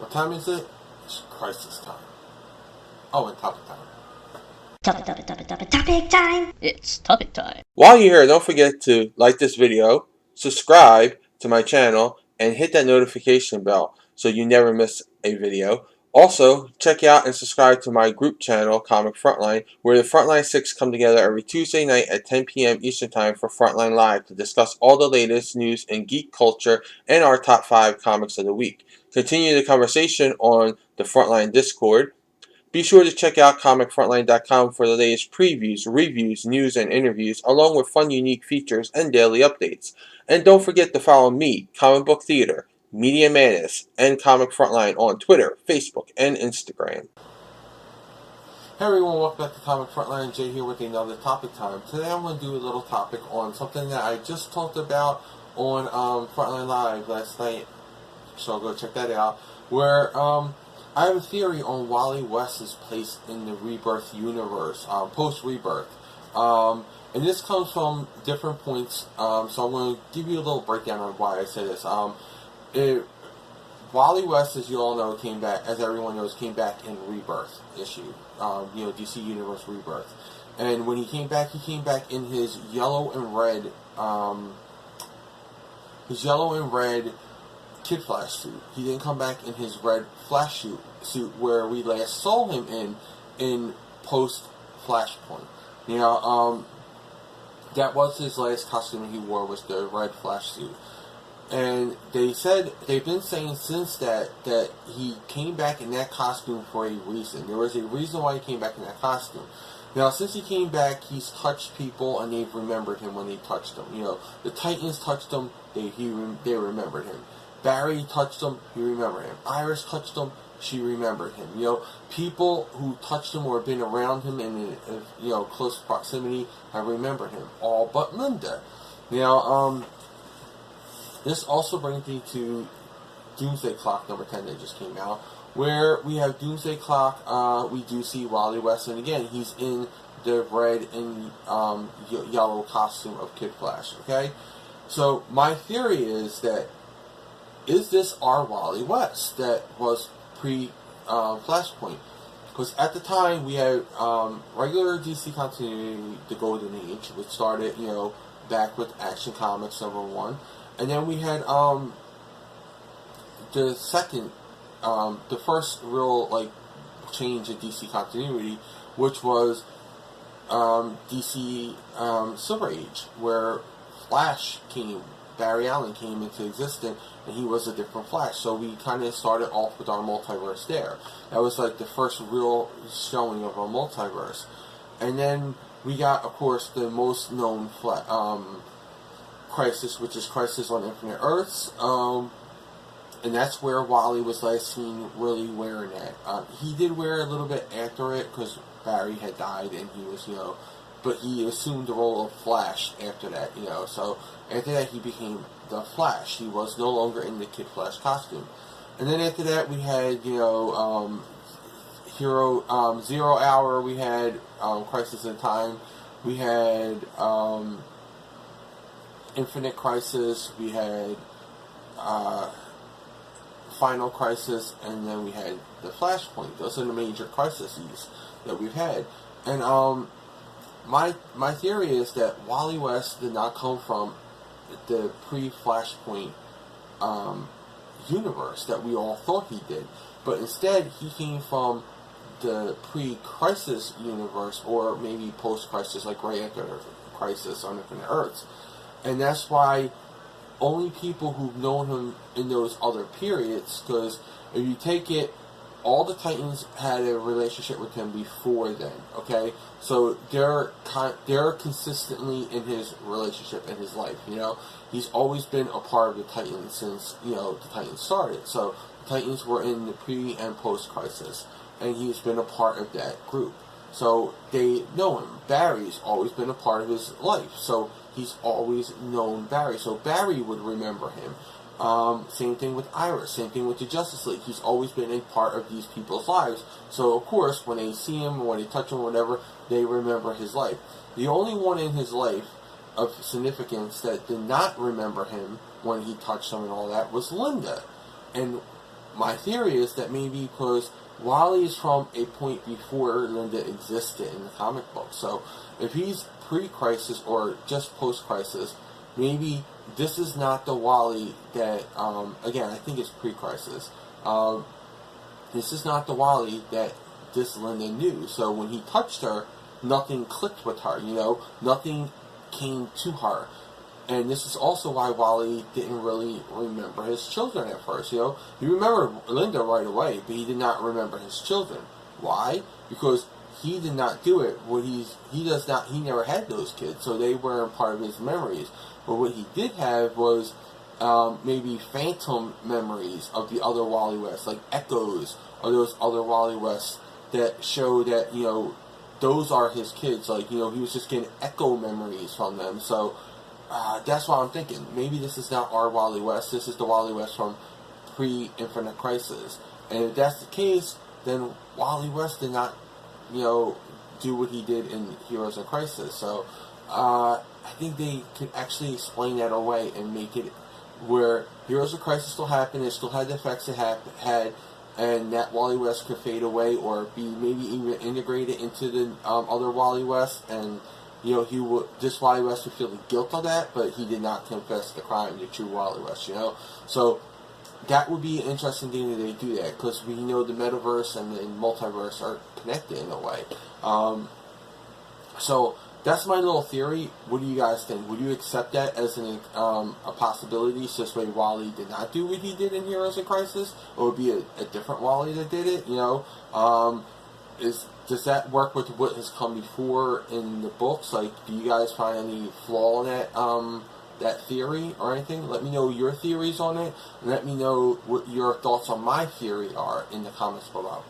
What time is it? It's crisis time. Oh, and topic time. Topic time! It's topic time. While you're here, don't forget to like this video, subscribe to my channel, and hit that notification bell so you never miss a video. Also, check out and subscribe to my group channel, Comic Frontline, where the Frontline 6 come together every Tuesday night at 10 p.m. Eastern Time for Frontline Live to discuss all the latest news in geek culture and our top 5 comics of the week. Continue the conversation on the Frontline Discord. Be sure to check out ComicFrontline.com for the latest previews, reviews, news, and interviews, along with fun, unique features and daily updates. And don't forget to follow me, Comic Book Theater, Media Manus, and Comic Frontline on Twitter, Facebook, and Instagram. Hey everyone, welcome back to Comic Frontline. Jay here with another topic time. Today I'm going to do a little topic on something that I just talked about on Frontline Live last night, so go check that out, where I have a theory on Wally West's place in the Rebirth universe, post-Rebirth. And this comes from different points, so I'm going to give you a little breakdown on why I say this. Wally West, as you all know, came back, as everyone knows, came back in Rebirth issue, DC Universe Rebirth. And when he came back in his yellow and red Kid Flash suit. He didn't come back in his red Flash suit where we last saw him in post Flashpoint. That was his last costume he wore, was the red Flash suit. And they've been saying since that he came back in that costume for a reason. There was a reason why he came back in that costume. Now, since he came back, he's touched people, and they've remembered him when they touched him. The Titans touched him, they remembered him. Barry touched him, he remembered him. Iris touched him, she remembered him. People who touched him or been around him in close proximity have remembered him. All but Linda. This also brings me to Doomsday Clock number 10 that just came out, where we have Doomsday Clock. We do see Wally West, and again, he's in the red and yellow costume of Kid Flash. Okay, so my theory is that, is this our Wally West that was pre-Flashpoint? Because at the time, we had regular DC continuity, the Golden Age, which started, back with Action Comics #1. And then we had the first real, change in DC continuity, which was DC Silver Age, where Flash Barry Allen came into existence, and he was a different Flash. So we kind of started off with our multiverse there. That was like the first real showing of our multiverse. And then we got, of course, the most known Crisis, which is Crisis on Infinite Earths. And that's where Wally was last seen really wearing that. He did wear a little bit after it, because Barry had died, and he was, but he assumed the role of Flash after that, so after that he became the Flash. He was no longer in the Kid Flash costume. And then after that we had, Zero Hour, we had Crisis in Time, we had Infinite Crisis, we had Final Crisis, and then we had the Flashpoint. Those are the major crises that we've had. And my theory is that Wally West did not come from the pre-Flashpoint universe that we all thought he did, but instead he came from the pre-Crisis universe, or maybe post-Crisis, like right after Crisis on Infinite Earths. And that's why only people who've known him in those other periods, because if you take it, all the Titans had a relationship with him before then, okay? So they're consistently in his relationship in his life, He's always been a part of the Titans since, the Titans started. So the Titans were in the pre- and post-Crisis, and he's been a part of that group. So they know him. Barry's always been a part of his life, so he's always known Barry. So Barry would remember him. Same thing with Iris, same thing with the Justice League. He's always been a part of these people's lives. So, of course, when they see him, or when they touch him, or whatever, they remember his life. The only one in his life of significance that did not remember him when he touched him and all that was Linda. And my theory is that maybe because Wally is from a point before Linda existed in the comic book. So if he's pre-crisis or just post-crisis, maybe this is not the Wally that, again, I think it's pre-crisis. This is not the Wally that this Linda knew. So when he touched her, nothing clicked with her, nothing came to her. And this is also why Wally didn't really remember his children at first, He remembered Linda right away, but he did not remember his children. Why? Because he did not do it. He never had those kids, so they weren't part of his memories. But what he did have was maybe phantom memories of the other Wally West, like echoes of those other Wally Wests that show that, those are his kids. Like, he was just getting echo memories from them. So that's what I'm thinking. Maybe this is not our Wally West. This is the Wally West from pre-Infinite Crisis. And if that's the case, then Wally West did not, do what he did in Heroes in Crisis. So I think they could actually explain that away and make it where Heroes of Crisis still happened, it still had the effects it had, and that Wally West could fade away or be maybe even integrated into the other Wally West, and this Wally West would feel the guilt of that, but he did not confess the crime, the true Wally West, So that would be an interesting thing that they do that, because we know the metaverse and the multiverse are connected in a way. So that's my little theory. What do you guys think? Would you accept that as a possibility, so this way Wally did not do what he did in Heroes in Crisis, or would be a different Wally that did it? Does that work with what has come before in the books? Like, do you guys find any flaw in that theory or anything? Let me know your theories on it, and let me know what your thoughts on my theory are in the comments below.